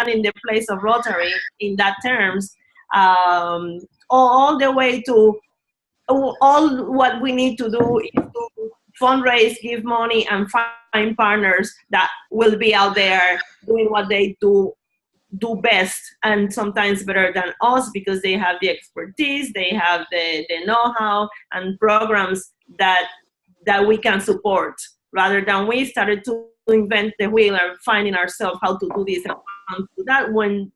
in the place of Rotary in that terms, all the way to all what we need to do is to fundraise, give money, and find partners that will be out there doing what they do best, and sometimes better than us, because they have the expertise, they have the know-how and programs that we can support, rather than we started to invent the wheel and finding ourselves how to do this and how to do that, when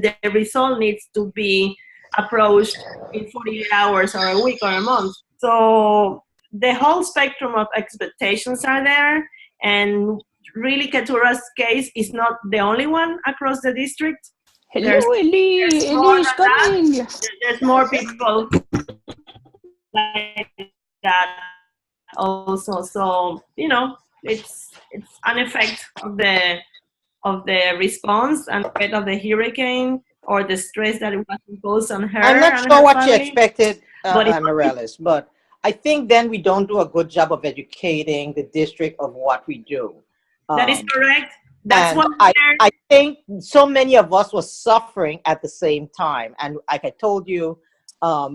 the result needs to be approached in 48 hours or a week or a month. So the whole spectrum of expectations are there, and really Ketura's case is not the only one across the district. Hello, Ellie. Ellie is coming. There's more people like that also. So it's an effect of the response and effect of the hurricane, or the stress that it was imposed on her. I'm not and sure her what you family. expected, But Morales, but I think then we don't do a good job of educating the district of what we do. That is correct. That's And what I think so many of us were suffering at the same time. And like I told you,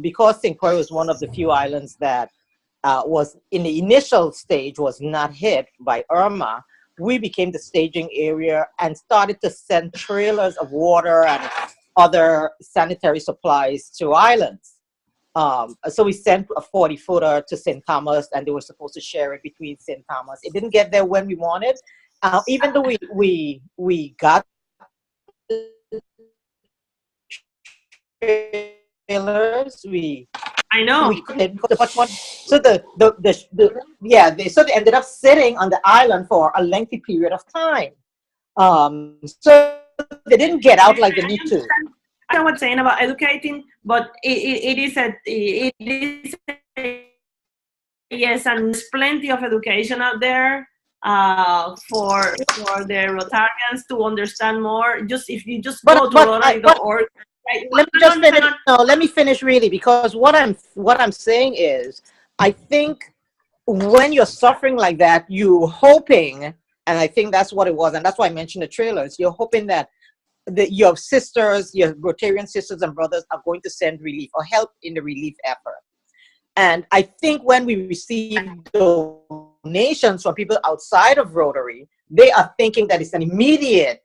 because St. Croix was one of the few islands that was in the initial stage was not hit by Irma, we became the staging area and started to send trailers of water and other sanitary supplies to islands. So we sent a 40-footer to St. Thomas, and they were supposed to share it between St. Thomas. It didn't get there when we wanted. Even though we got trailers, I know. we couldn't because much one. So they ended up sitting on the island for a lengthy period of time. So they didn't get out like they need to. I was saying about educating, but it is yes, and there's plenty of education out there for the Rotarians to understand more. Just if you just go to Rotary.org. Let me just finish. No, let me finish really, because what I'm saying is, I think when you're suffering like that, you hoping, and I think that's what it was, and that's why I mentioned the trailers. You're hoping that your sisters, your Rotarian sisters and brothers are going to send relief or help in the relief effort. And I think when we receive donations from people outside of Rotary, they are thinking that it's an immediate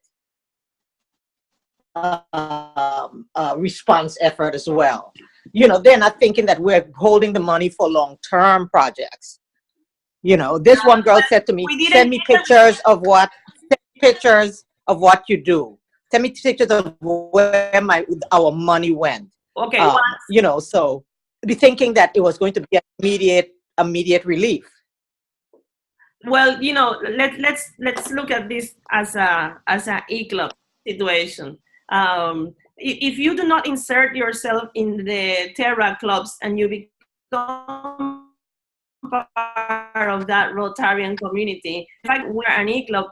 response effort as well. They're not thinking that we're holding the money for long-term projects. This one girl said to me, send me pictures of what you do. Send me pictures of where our money went. Okay. So be thinking that it was going to be immediate relief. Well, let's look at this as a e-club situation. If you do not insert yourself in the Terra clubs and you become part of that Rotarian community, in fact, we're an e-club,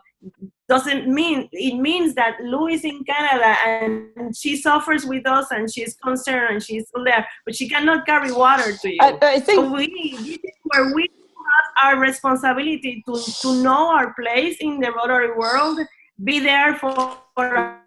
it means that Lou is in Canada and she suffers with us and she's concerned and she's still there, but she cannot carry water to you. I think so this is where we have our responsibility to know our place in the Rotary world, be there for our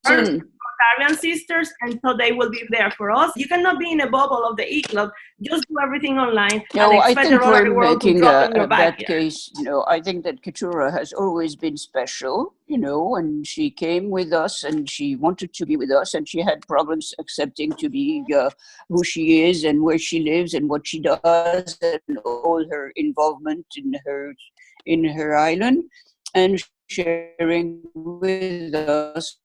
Rotarian sisters, and so they will be there for us. You cannot be in a bubble of the e-club, just do everything online. No, I think we're making that case. I think that Keturah has always been special, and she came with us and she wanted to be with us, and she had problems accepting to be who she is and where she lives and what she does and all her involvement in her island, and sharing with us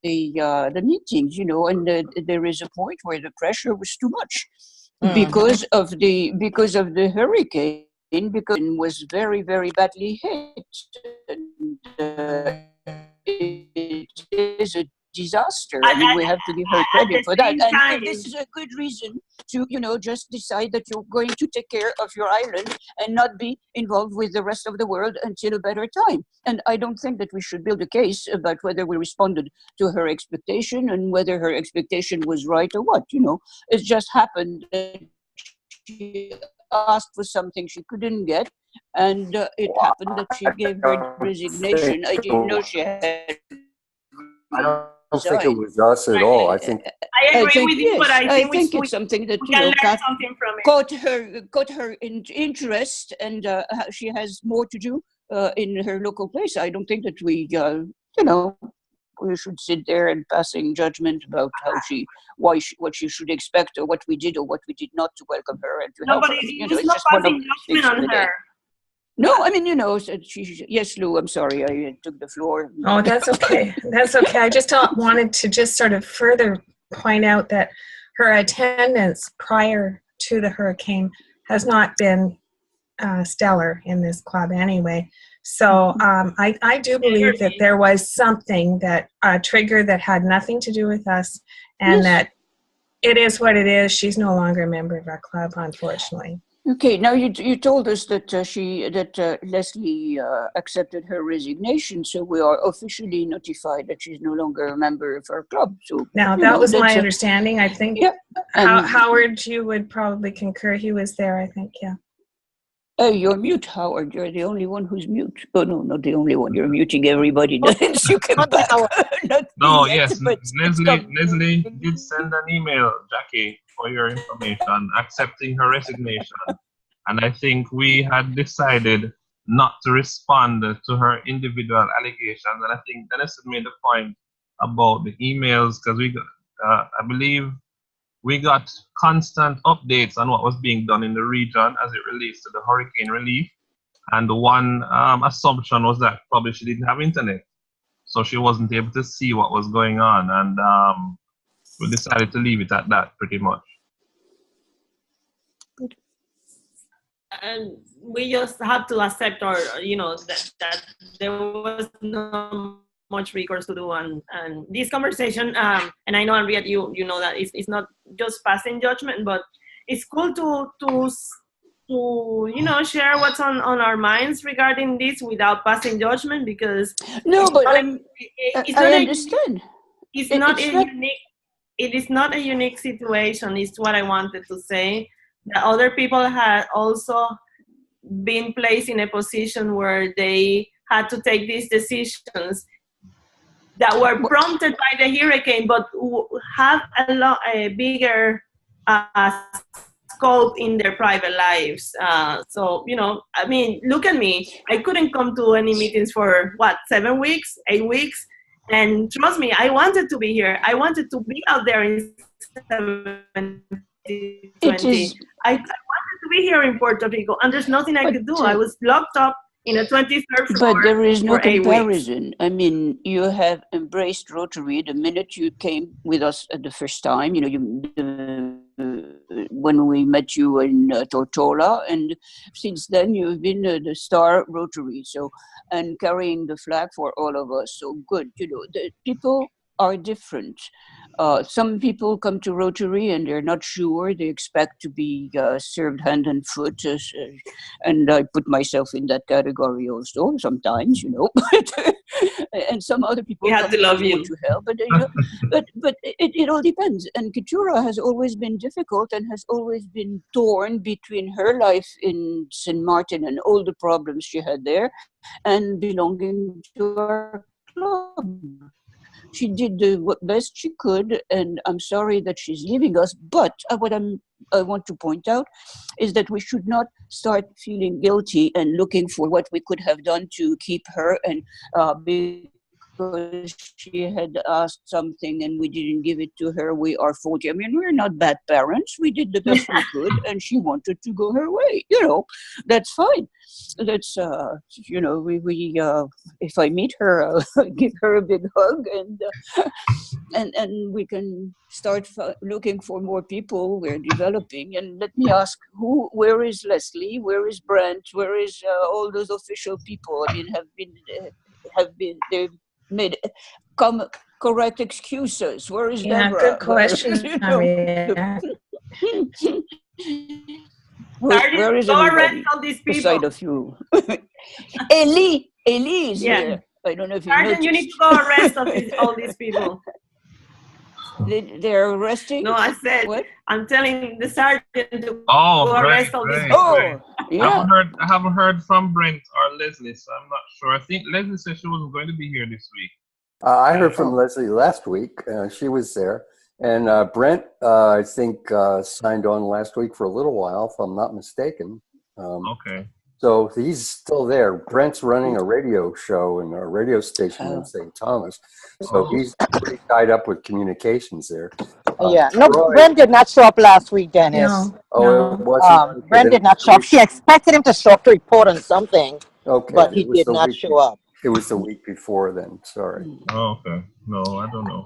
the meetings, and there is a point where the pressure was too much because of the hurricane, because it was very, very badly hit. And, it is a disaster. We have to give her credit for that. And this is a good reason to, just decide that you're going to take care of your island and not be involved with the rest of the world until a better time. And I don't think that we should build a case about whether we responded to her expectation and whether her expectation was right or what. It just happened that she asked for something she couldn't get, and it happened that she gave her resignation. I didn't know she had be. I don't think it was us at all. I think I agree with you, but I think it's something that we can learn something from it. caught her interest, and she has more to do in her local place. I don't think that we, we should sit there and passing judgment about what she should expect, or what we did or what we did not to welcome her and to help her. It's not passing judgment on her. No, I mean, yes, Lou, I'm sorry, I took the floor. Oh, that's okay. That's okay. I just wanted to just sort of further point out that her attendance prior to the hurricane has not been stellar in this club anyway. So I do believe that there was something that a trigger that had nothing to do with us, and that it is what it is. She's no longer a member of our club, unfortunately. Okay, now you told us that Leslie accepted her resignation, so we are officially notified that she's no longer a member of our club. So now that was my understanding. I think Howard, you would probably concur. He was there, I think. Yeah. Oh, you're mute, Howard. You're the only one who's mute. Oh, no, not the only one. You're muting everybody. You can back. Yes. Leslie did send an email, Jackie, for your information, accepting her resignation. And I think we had decided not to respond to her individual allegations. And I think Dennis made the point about the emails, because we got, I believe, we got constant updates on what was being done in the region as it relates to the hurricane relief. And the one assumption was that probably she didn't have internet, so she wasn't able to see what was going on. And we decided to leave it at that, pretty much. And we just have to accept, or that there was no much recourse to do, and this conversation, and I know, Henriette, you know that it's not just passing judgment, but it's cool to share what's on our minds regarding this without passing judgment, because I understand. It is not a unique situation. It's what I wanted to say. That other people had also been placed in a position where they had to take these decisions that were prompted by the hurricane, but have a bigger scope in their private lives. So, I mean, look at me. I couldn't come to any meetings for 7 weeks, 8 weeks. And trust me, I wanted to be here. I wanted to be out there in 2020. I wanted to be here in Puerto Rico, and there's nothing I could do. I was locked up in a 23rd floor. But there is no for 8 comparison. weeks. I mean, you have embraced Rotary the minute you came with us at the first time. When we met you in Tortola, and since then you've been the star Rotary. So, and carrying the flag for all of us. So good. The people are different. Some people come to Rotary and they're not sure. They expect to be served hand and foot. And I put myself in that category also sometimes, and some other people have to love you to help. But, but it all depends. And Keturah has always been difficult and has always been torn between her life in St. Martin and all the problems she had there and belonging to our club. She did the best she could, and I'm sorry that she's leaving us. But what I want to point out is that we should not start feeling guilty and looking for what we could have done to keep her, and because she had asked something and we didn't give it to her, we are faulty. I mean, we're not bad parents. We did the best we could, and she wanted to go her way. That's fine. That's if I meet her, I'll give her a big hug, and we can start looking for more people. We're developing, and let me ask, where is Leslie? Where is Brent? Where is all those official people? I mean, they've made correct excuses. Where is Deborah? Good question. Where is everybody all these people. beside of you? Ellie is here. I don't know if you noticed. You need to go arrest all these people. They're arresting? No, I said, what? I'm telling the sergeant to go arrest all these people. people. Yeah. I haven't heard from Brent or Leslie, so I'm not sure. I think Leslie said she wasn't going to be here this week. I heard from Leslie last week. She was there. And Brent, I think, signed on last week for a little while, if I'm not mistaken. Okay. So he's still there. Brent's running a radio show and a radio station in St. Thomas. So he's pretty tied up with communications there. Yeah. No, Troy, Brent did not show up last week, Dennis. No. it wasn't. Brent did not show up. She expected him to show up to report on something, Okay, but he did not show up. It was the week before then. Sorry. Oh, okay. No, I don't know.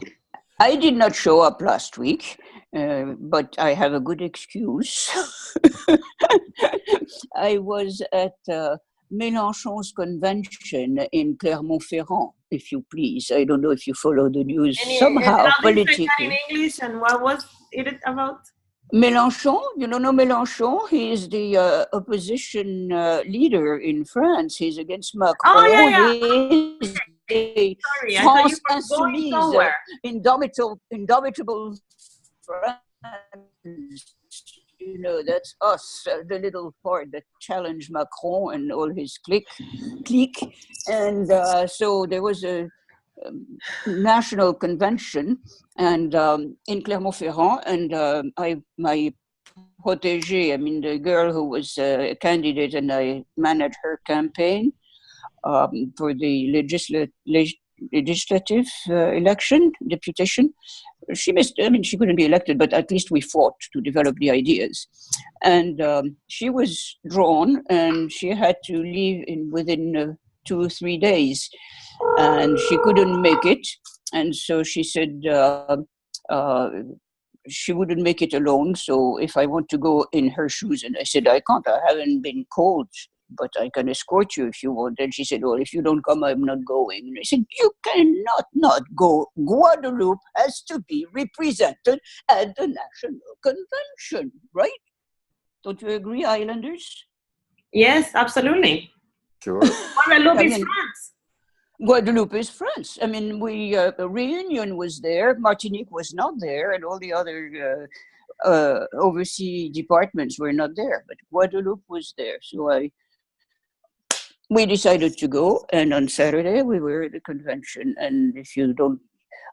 I did not show up last week, but I have a good excuse. I was at Mélenchon's convention in Clermont-Ferrand, if you please. I don't know if you follow the news somehow politically. In English, and what was it about? Mélenchon, you don't know Mélenchon? He is the opposition leader in France. He's against Macron. Oh, yeah. He's the France Insoumise, indomitable France. You know, that's us, the little part that challenged Macron and all his clique. And so there was a national convention and in Clermont-Ferrand, and my protégée, I mean the girl who was a candidate, and I managed her campaign for the legislative election, deputation. She couldn't be elected, but at least we fought to develop the ideas. And she was drawn, and she had to leave within 2 or 3 days, and she couldn't make it. And so she said she wouldn't make it alone. So if I want to go in her shoes, and I said, I can't, I haven't been called, but I can escort you if you want. And she said, well, if you don't come, I'm not going. And I said, you cannot not go. Guadeloupe has to be represented at the National Convention, right? Don't you agree, Islanders? Yes, absolutely. Sure. Guadeloupe is France. Guadeloupe is France. I mean, Réunion was there, Martinique was not there, and all the other overseas departments were not there, but Guadeloupe was there. So we decided to go, and on Saturday we were at the convention. And if you don't,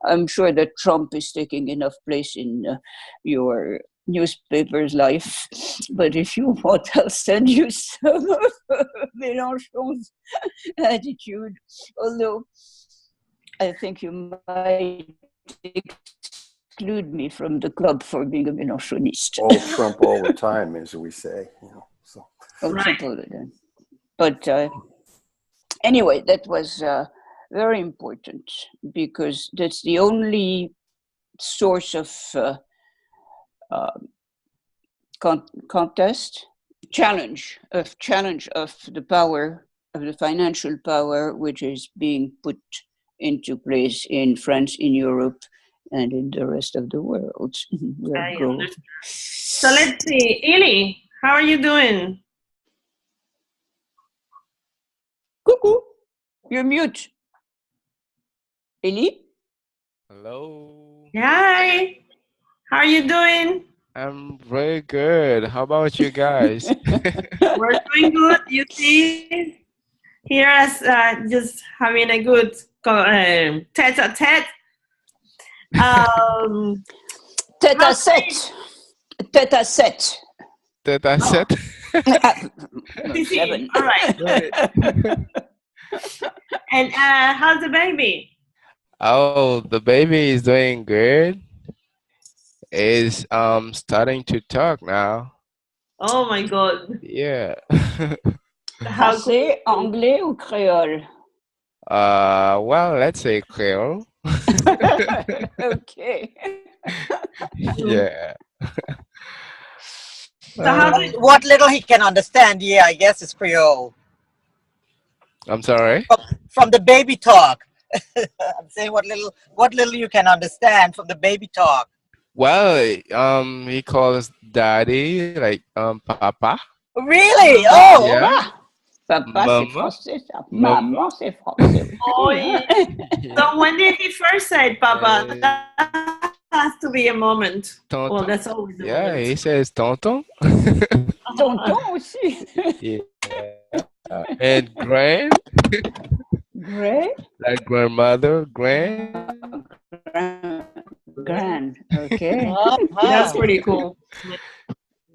I'm sure that Trump is taking enough place in your newspaper's life, but if you want, I'll send you some of Mélenchon's attitude, although I think you might exclude me from the club for being a Mélenchoniste. All Trump all the time, as we say. So. Trump all the time. But anyway, that was very important, because that's the only source of challenge of the power, of the financial power, which is being put into place in France, in Europe, and in the rest of the world. So let's see, Ili, how are you doing? Cuckoo, you're mute. Ili? Hello. Hi, how are you doing? I'm very good. How about you guys? We're doing good. You see, here us just having a good tete-a-tete. Tete-a-tete. Tete-a-tete. Tete-a-tete? Seven. All right. And how's the baby? Oh, the baby is doing good. Is starting to talk now. Oh my God. Yeah. Français, anglais ou créole? Well, let's say Creole. Okay. Yeah. So what little he can understand, yeah, I guess it's Creole. I'm sorry? From the baby talk. I'm saying what little you can understand from the baby talk. Well, he calls daddy like papa. Really? Oh, yeah. Papa, c'est français, ça. Maman, c'est français. Oh, yeah. So when did he first say Papa? That has to be a moment. Tonton. Well, that's always a Yeah, moment. he says tonton. Tonton aussi. Yeah. And grand. Like grandmother, grand. Grand. Okay. That's Uh-huh. pretty cool.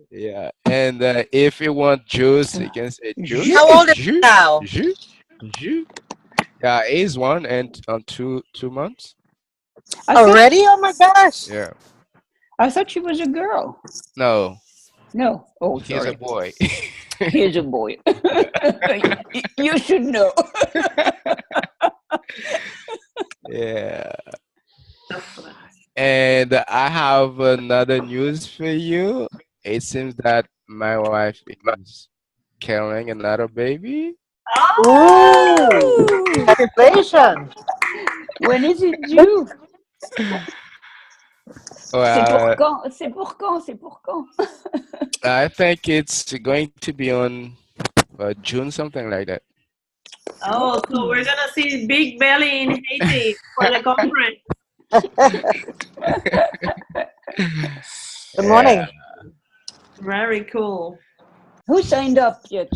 Yeah, and if you want juice, you can say juice, How old is he jus, now? jus, jus. Yeah, he's 1 and 2 months. I thought Already? Oh my gosh. Yeah, she was a girl. no, No. Oh, he's a sorry. boy. He's a boy. You should know. Yeah, and I have another news for you. It seems that my wife is carrying another baby. Ooh, Oh, congratulations. when is it due? C'est pour Well, quand? C'est pour quand? C'est pour quand? I think it's going to be on June, something like that. Oh, so we're gonna see Big Belly in Haiti for the conference. Good morning. Very cool. Who signed up yet?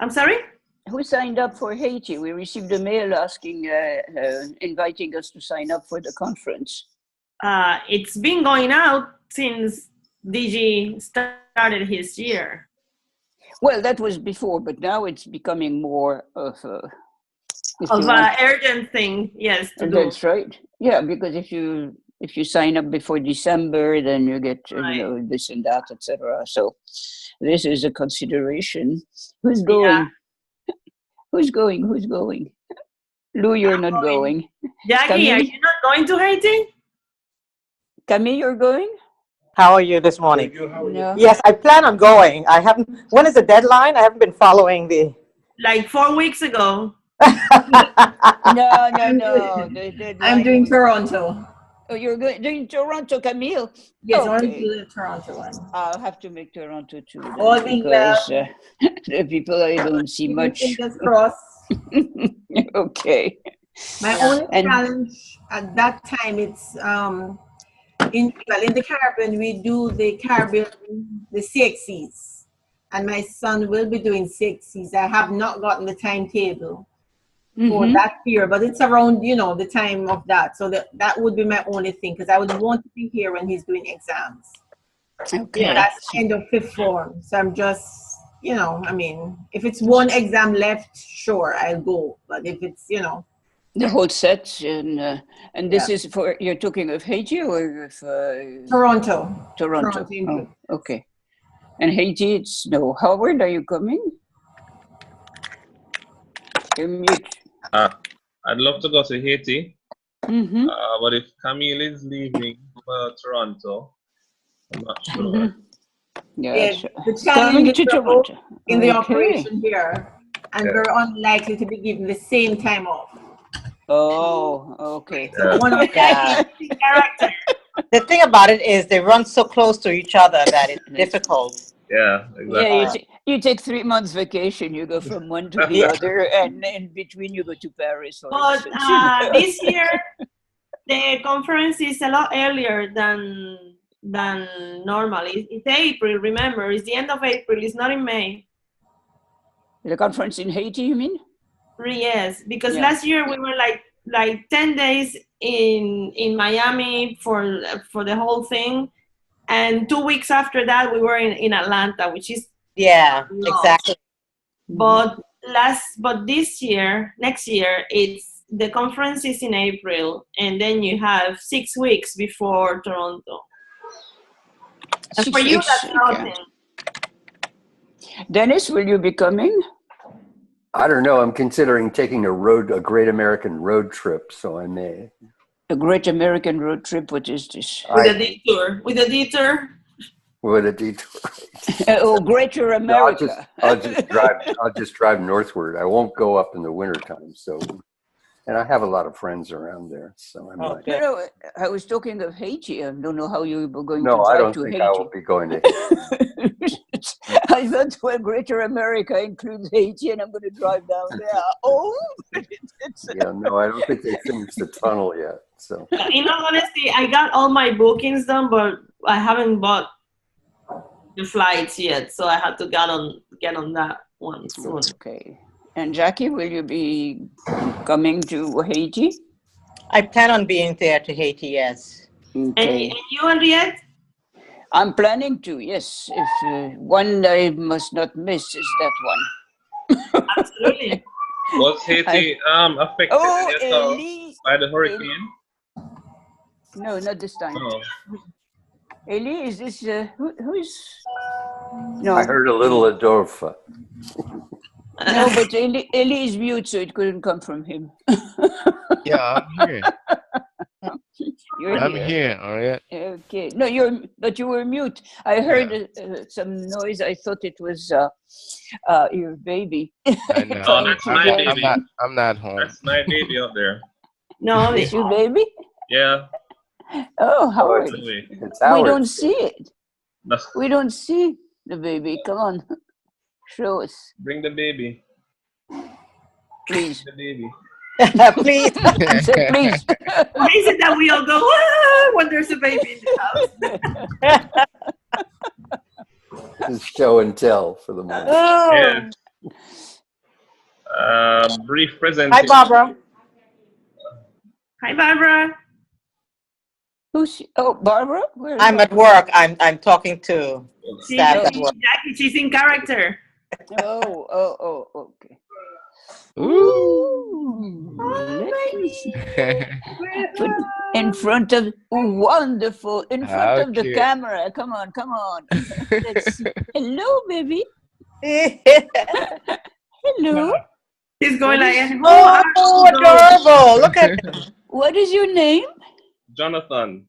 I'm sorry? Who signed up for Haiti? We received a mail asking, inviting us to sign up for the conference. It's been going out since DG started his year. Well, that was before, but now it's becoming more of a Urgent thing, yes, to do. That's right. Yeah, because if you sign up before December, then you get this and that, etc. So this is a consideration. Who's going? Yeah. Who's going? Who's going? Lou, you're not going. Jackie, Camille? are you not going to Haiti? Camille, you're going? How are you this morning? No. Yes, I plan on going. I haven't. When is the deadline? I haven't been following the. Like 4 weeks ago. No. I'm doing Toronto. Oh, you're doing Toronto, Camille? Yes, I want to Okay. do the Toronto one. I'll have to make Toronto too, then, All being because the people I don't see much. Fingers crossed. Okay. My only challenge at that time, it's in the Caribbean, we do the Caribbean, the CXCs, and my son will be doing CXCs. I have not gotten the timetable for that year, but it's around, the time of that. So that would be my only thing, because I would want to be here when he's doing exams. Okay. That's kind of fifth form. So I'm just, if it's one exam left, sure, I'll go. But if it's, the whole set, and this is for, you're talking of Haiti or of Toronto. Toronto. Oh, okay. And Haiti, it's no. Howard, are you coming? You're mute. I'd love to go to Haiti, but if Camille is leaving for Toronto, I'm not sure. Yeah, the challenge is Toronto in the operation here, and we're unlikely to be given the same time off. Oh, okay. So one of the characters. The thing about it is they run so close to each other that it's difficult. Yeah, exactly. Yeah, you take 3 months vacation, you go from one to the other, and in between you go to Paris. But this year, the conference is a lot earlier than normal. It's April, remember. It's the end of April. It's not in May. The conference in Haiti, you mean? Yes, because last year we were like 10 days in Miami for the whole thing, and 2 weeks after that we were in Atlanta, which is exactly. But next year the conference is in April, and then you have 6 weeks before Toronto. And for you, that's nothing. Dennis, will you be coming? I don't know. I'm considering taking a Great American Road Trip, so I may. A Great American Road Trip? What is this? With a detour. With a detour. With a detour. Greater America. No, I'll just drive northward. I won't go up in the wintertime. So, and I have a lot of friends around there, so I might. No, I was talking of Haiti. I don't know how you were going to No, drive I don't to think Haiti. I will be going to Haiti. I thought, well, Greater America includes Haiti, and I'm going to drive down there. Oh, Yeah, no, I don't think they finished the tunnel yet. So, in all honesty, I got all my bookings done, but I haven't bought the flights yet, so I had to get on that one soon. Okay. And Jackie, will you be coming to Haiti? I plan on being there to Haiti, yes. Okay. And you, Henriette? I'm planning to, yes. If one I must not miss is that one. Absolutely. Was Haiti affected by the hurricane? No, not this time. Oh. Eli, is this who is? No, I heard a little Adolphe. no, but Eli is mute, so it couldn't come from him. Yeah, I'm here. I'm here. here, all right. Okay. No, but you were mute. I heard some noise. I thought it was your baby. I know. Oh, that's my baby. I'm not home. That's my baby out there. No, it's your baby? Yeah. Oh, Howard. We don't see it. We don't see the baby. Come on. Show us. Bring the baby. Please. The baby. Please. Please. Why is it that we all go when there's a baby in the house? This is show and tell for the moment. Yeah. Brief presentation. Hi, Barbara. Hi, Barbara. Who's she? Oh, Barbara? Where is I'm at work. I'm talking to staff at work. Jackie, she's in character. Oh, okay. Ooh. Put in front of wonderful in front of the camera. Come on. Let's see. Hello, baby. Hello. He's going like, oh, adorable. Look at him. What is your name? Jonathan.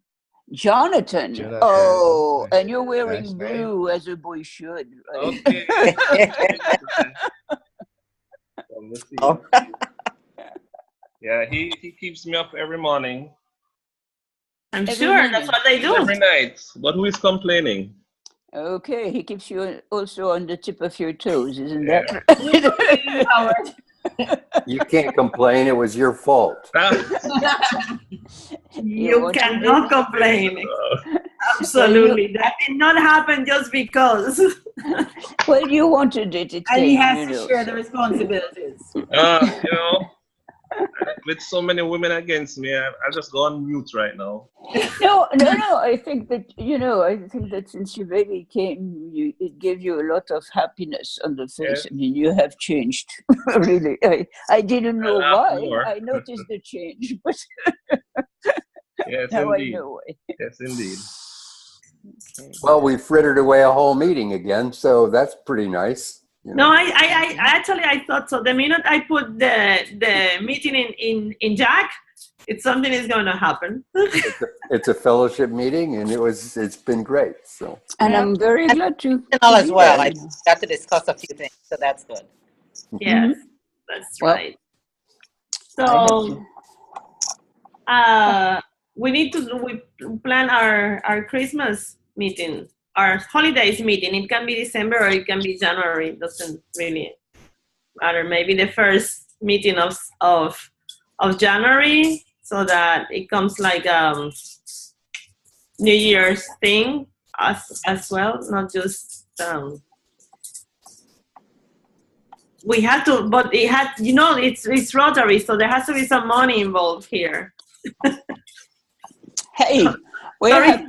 Jonathan. Oh, and you're wearing blue as a boy should. Right? Okay. Oh. Yeah, he keeps me up every morning. I'm sure that's what they do. Every night. But who is complaining? Okay, he keeps you also on the tip of your toes, isn't that right? You can't complain. It was your fault. You cannot complain. Absolutely. That did not happen just because. Well, you wanted it. And he has to share the responsibilities. With so many women against me, I just go on mute right now. No. I think that since your baby came, it gave you a lot of happiness on the face. I mean, you have changed. Really, I didn't know why. I noticed the change, but yes, now indeed. I know why. Yes, indeed. Well, we frittered away a whole meeting again, so that's pretty nice. No, I actually thought so. The minute I put the meeting in Jack, it's something is going to happen. It's a fellowship meeting, and it's been great. So, and I'm very glad to as well. I got to discuss a few things, so that's good. Yes, that's right. So, we plan our Christmas meeting. Our holidays meeting. It can be December or it can be January. It doesn't really matter. Maybe the first meeting of January, so that it comes like New Year's thing as well. Not just we had to, but it had. It's Rotary, so there has to be some money involved here. Hey, we have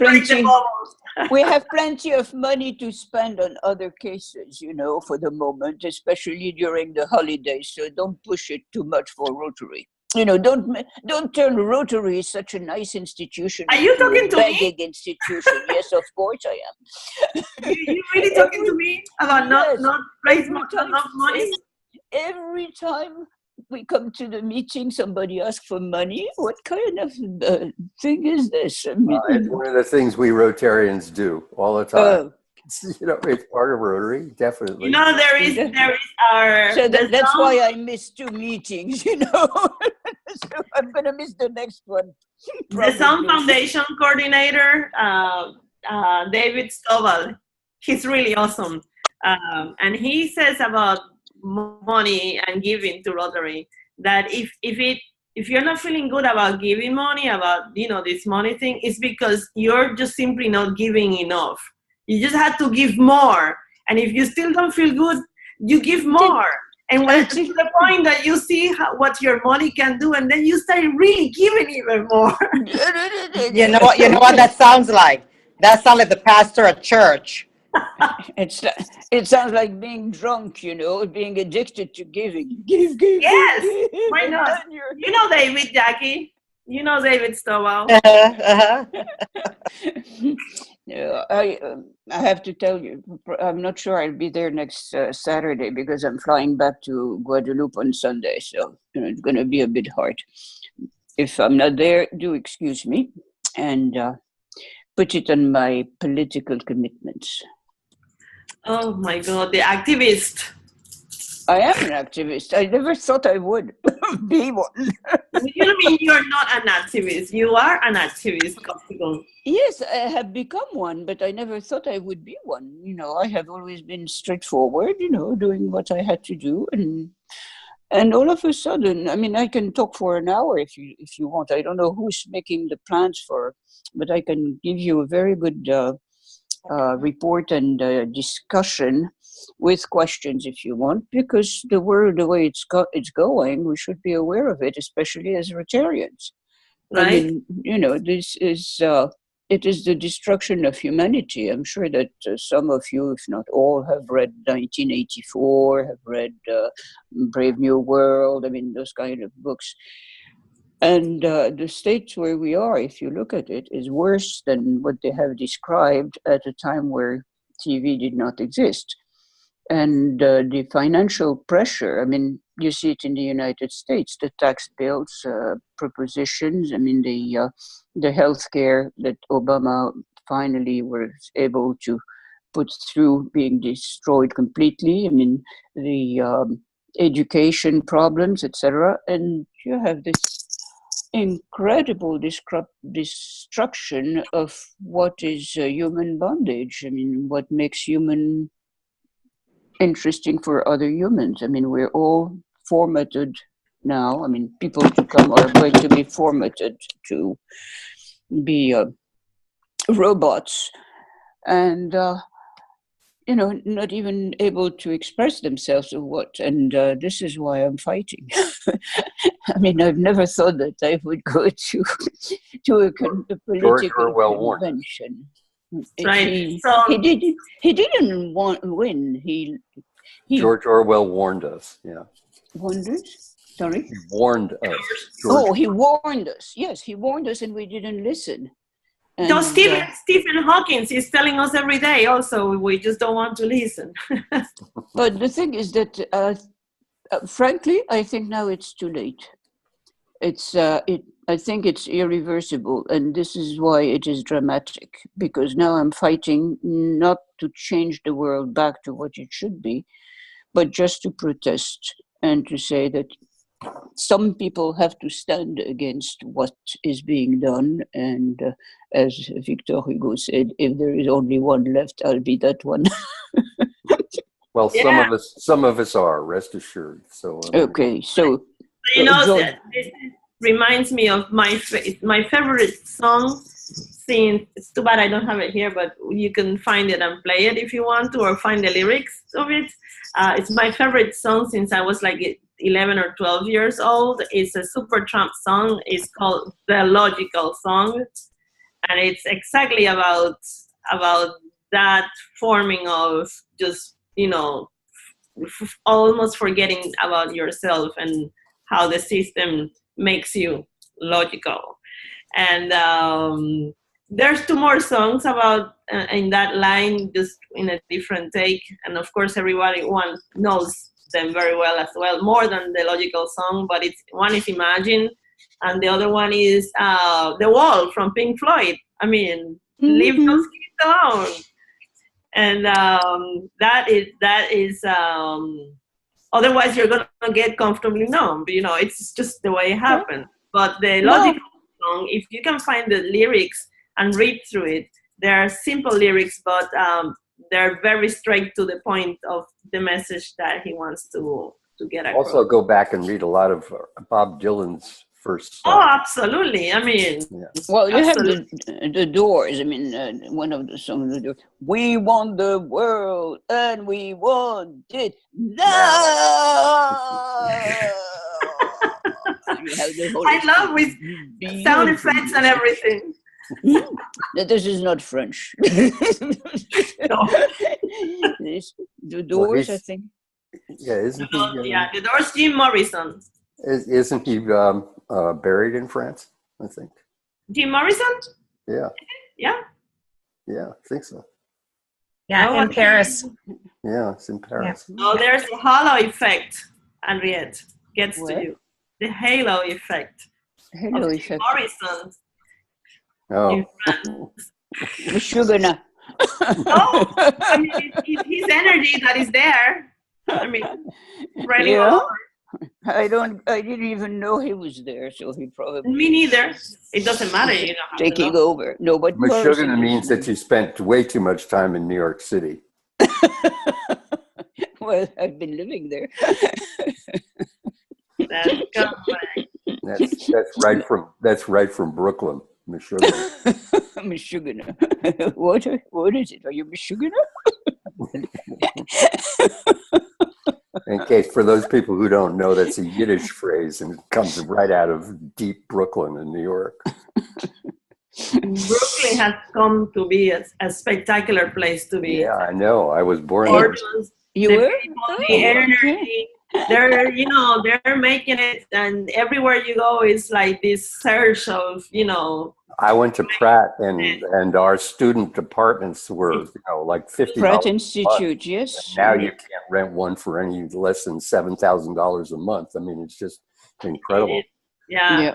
plenty of money to spend on other cases, for the moment, especially during the holidays. So don't push it too much for Rotary. Don't turn Rotary such a nice institution. Are you talking to me? Institution. Yes, of course I am. You really talking to me about not raise enough money? Every time we come to the meeting, somebody asks for money. What kind of thing is this? I mean, it's one of the things we Rotarians do all the time. It's part of Rotary, definitely. There is our. So that's why I missed 2 meetings. So I'm gonna miss the next one. The Sound Foundation coordinator, David Stovall. He's really awesome, and he says about money and giving to Rotary that if you're not feeling good about giving money, about this money thing, it's because you're just simply not giving enough. You just have to give more, and if you still don't feel good, you give more. And when to the point that you see what your money can do, and then you start really giving even more. You know what that sounds like? That sounds like the pastor at church. It sounds like being drunk, being addicted to giving. Give, yes, give. Why not? You know David, Jackie. You know David Stovall. I have to tell you, I'm not sure I'll be there next Saturday because I'm flying back to Guadeloupe on Sunday. So it's going to be a bit hard. If I'm not there, do excuse me and put it on my political commitments. Oh my God, the activist. I am an activist. I never thought I would be one. You mean you're not an activist? You are an activist, Costigan. Yes, I have become one, but I never thought I would be one. I have always been straightforward, doing what I had to do. And all of a sudden, I can talk for an hour if you want. I don't know who's making the plans but I can give you a very good report and discussion with questions if you want, because the world, the way it's going, we should be aware of it, especially as Rotarians. Right. This is it is the destruction of humanity. I'm sure that some of you, if not all, have read 1984, have read Brave New World. Those kind of books. And the state where we are, if you look at it, is worse than what they have described at a time where TV did not exist. And the financial pressure, you see it in the United States, the tax bills, propositions, the health care that Obama finally was able to put through being destroyed completely. The education problems, etc. And you have this incredible destruction of what is human bondage. What makes human interesting for other humans. We're all formatted now. People to come are going to be formatted to be robots and not even able to express themselves or what. And this is why I'm fighting. I've never thought that I would go to a political convention. Right. He didn't win. George Orwell warned us. Yeah. Warned us? Sorry? He warned us. He warned us. Yes, he warned us and we didn't listen. And, Stephen Hawking is telling us every day also, we just don't want to listen. But the thing is that, frankly, I think now it's too late. I think it's irreversible, and this is why it is dramatic, because now I'm fighting not to change the world back to what it should be, but just to protest and to say that some people have to stand against what is being done. And as Victor Hugo said, if there is only one left, I'll be that one. Well, some of us are, rest assured. So okay, so this reminds me of my favorite song. It's too bad I don't have it here, but you can find it and play it if you want to, or find the lyrics of it. It's my favorite song since I was like 11 or 12 years old. It's a Supertramp song. It's called The Logical Song, and it's exactly about that forming of just almost forgetting about yourself and how the system makes you logical. And there's two more songs about in that line, just in a different take. And of course, one knows them very well as well, more than the logical song. But one is Imagine, and the other one is The Wall from Pink Floyd. Leave those kids alone. And that is otherwise you're gonna get comfortably numb. It's just the way it happens. But the logical song, if you can find the lyrics and read through it, they're simple lyrics, but they're very straight to the point of the message that he wants to get across. Also, go back and read a lot of Bob Dylan's first Oh, absolutely. I mean, well, you absolutely. have the Doors. I mean, one of the songs of the Doors. We won the world and we won it now. You have the whole I love with sound effects and everything. This is not French. No. The Doors, I think. Yeah, isn't he? Yeah, the Doors, Jim Morrison. Isn't he buried in France? I think. Jim Morrison? Yeah. Yeah. Yeah, I think so. Yeah, in Paris. Yeah, it's in Paris. Yeah. Oh, there's a halo effect, Henriette. Gets What? to you. The halo effect. Halo effect. Morrison. Oh. Sugar. No, I mean, it's his energy that is there. I mean, really all over. I didn't even know he was there, so he probably. Me neither. It doesn't matter, you know. Taking over. No, but Meshuggah means that you spent way too much time in New York City. Well, I've been living there. That's right from Brooklyn, Meshuggah. Meshuggah. What is it? Are you Meshuggah? In case, for those people who don't know, that's a Yiddish phrase and it comes right out of deep Brooklyn in New York. Brooklyn has come to be a spectacular place to be. Yeah, I know. I was born there. You were? The energy. They're making it, and everywhere you go is like this surge of, I went to Pratt, and our student apartments were, like $50. Pratt Institute, yes. And now you can't rent one for any less than $7,000 a month. I mean, it's just incredible. Yeah.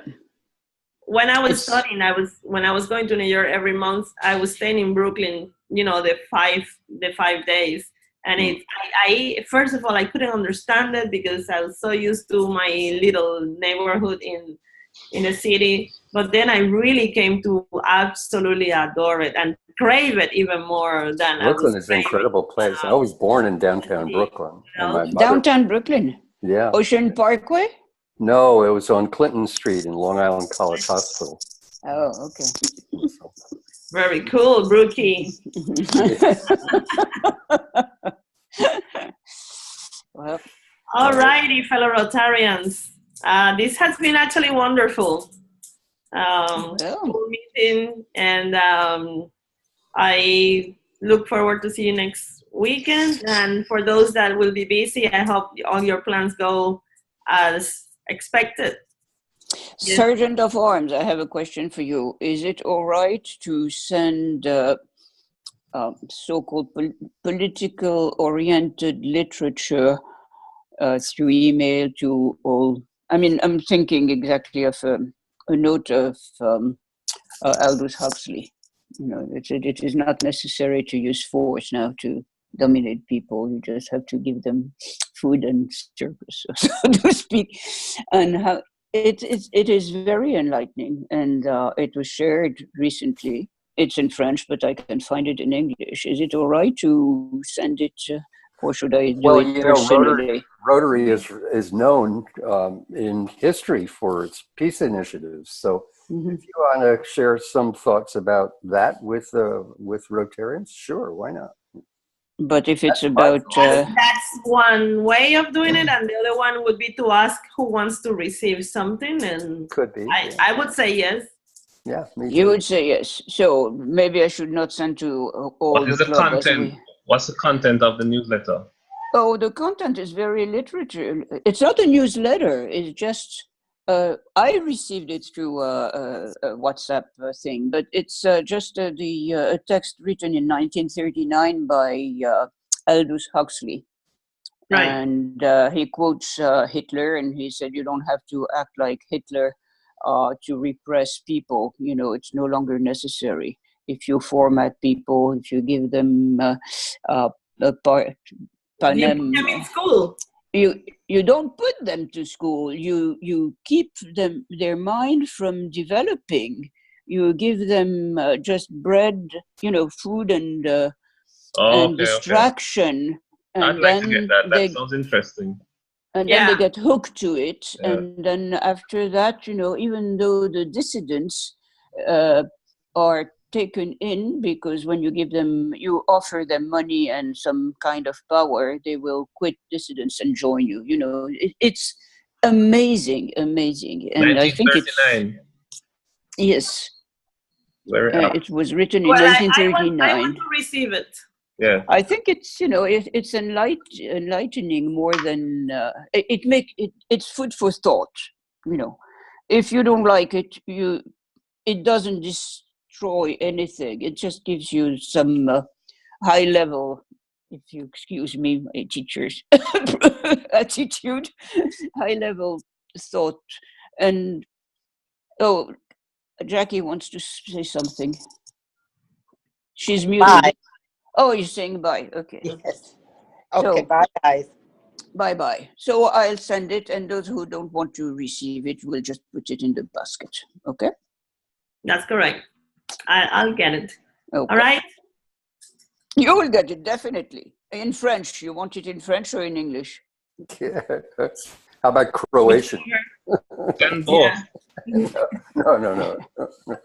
When I was studying, when I was going to New York every month, I was staying in Brooklyn, the 5 days. And I first of all, I couldn't understand it because I was so used to my little neighborhood in the city. But then I really came to absolutely adore it and crave it even more than Brooklyn is an incredible place. I was born in downtown Brooklyn. And my mother, downtown Brooklyn? Yeah. Ocean Parkway? No, it was on Clinton Street in Long Island College Hospital. Oh, okay. Very cool, Brookie. Well, all righty, fellow Rotarians. This has been actually wonderful. Cool meeting, and I look forward to see you next weekend. And for those that will be busy, I hope all your plans go as expected. Yes. Sergeant of Arms, I have a question for you. Is it all right to send so-called political-oriented literature through email to all? I mean, I'm thinking exactly of a note of Aldous Huxley. It is not necessary to use force now to dominate people. You just have to give them food and circus, so to speak. And how it is very enlightening, and it was shared recently. It's in French, but I can find it in English. Is it all right to send it, or should I do it personally? Rotary is known in history for its peace initiatives. So if you want to share some thoughts about that with Rotarians, sure, why not? But if it's about... that's one way of doing it, and the other one would be to ask who wants to receive something. And could be. I would say yes. Yeah, me too. You would say yes. So maybe I should not send to all What is the content? What's the content of the newsletter? Oh, the content is very literature. It's not a newsletter. It's just... I received it through a WhatsApp thing, but it's just a text written in 1939 by Aldous Huxley. Right. And he quotes Hitler, and he said, you don't have to act like Hitler to repress people. It's no longer necessary. If you format people, if you give them you put them in school. You don't put them to school. You keep their mind from developing. You give them just bread, food and distraction. Okay. And I'd like to get that. That sounds interesting. And then they get hooked to it. And then after that, even though the dissidents are taken in, because when you offer them money and some kind of power, they will quit dissidents and join you. It's amazing. And I think it's 1939. yes. It was written in Well, 1939. I want to receive it. Yeah. I think it's it's enlightening more than it's food for thought. If you don't like it, it doesn't destroy anything. It just gives you some high level, if you excuse me, my teacher's attitude, high level thought. And Jackie wants to say something. She's muted. Bye. Oh, you're saying bye. Okay. Yes. Okay, So, bye, guys. Bye. So I'll send it, and those who don't want to receive it will just put it in the basket. Okay? That's correct. I'll get it. Okay. All right? You will get it, definitely. In French. You want it in French or in English? Yeah. How about Croatian? Then both. No.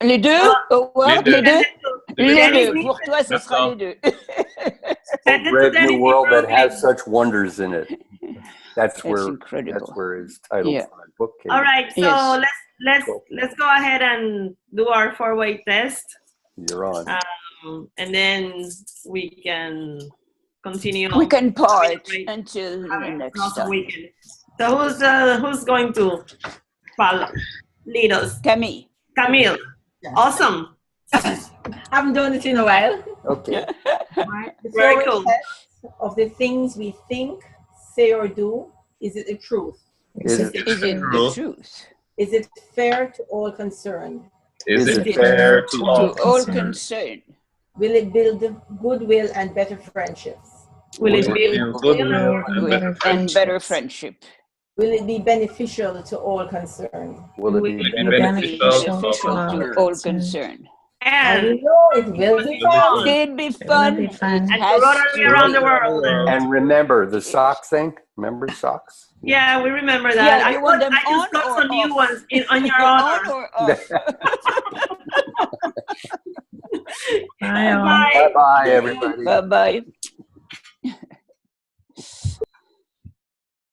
Les deux? Les deux? Les deux. Pour toi, ce Let's sera go. les deux. Send it to Brave Dennis new in world that Brooklyn. has such wonders in it. That's incredible. That's where his title for my book came. All right, so Yes. let's go ahead and do our 4-way test. You're on. And then we can continue. We can part until the next time. Weekend. So who's going to lead us? Camille. Awesome. Haven't done it in a while. Okay. The Very four cool. steps of the things we think, say, or do. Is it the truth? Is it the truth? Is it fair to all concerned? Is it fair to all concerned? Will it build goodwill and better friendships? Will it build goodwill and better friendship? Will it be beneficial to all concerned? Will it be beneficial to all concerned? And And we know it will be fun. It'd be fun. It and has Rotary to around be. the world. And remember the sock thing? Remember socks? Yeah, we remember that. Yeah, you want them I just got on some or new off? ones on your On honor. or off? Bye, all. Bye. Bye-bye, everybody. Bye-bye.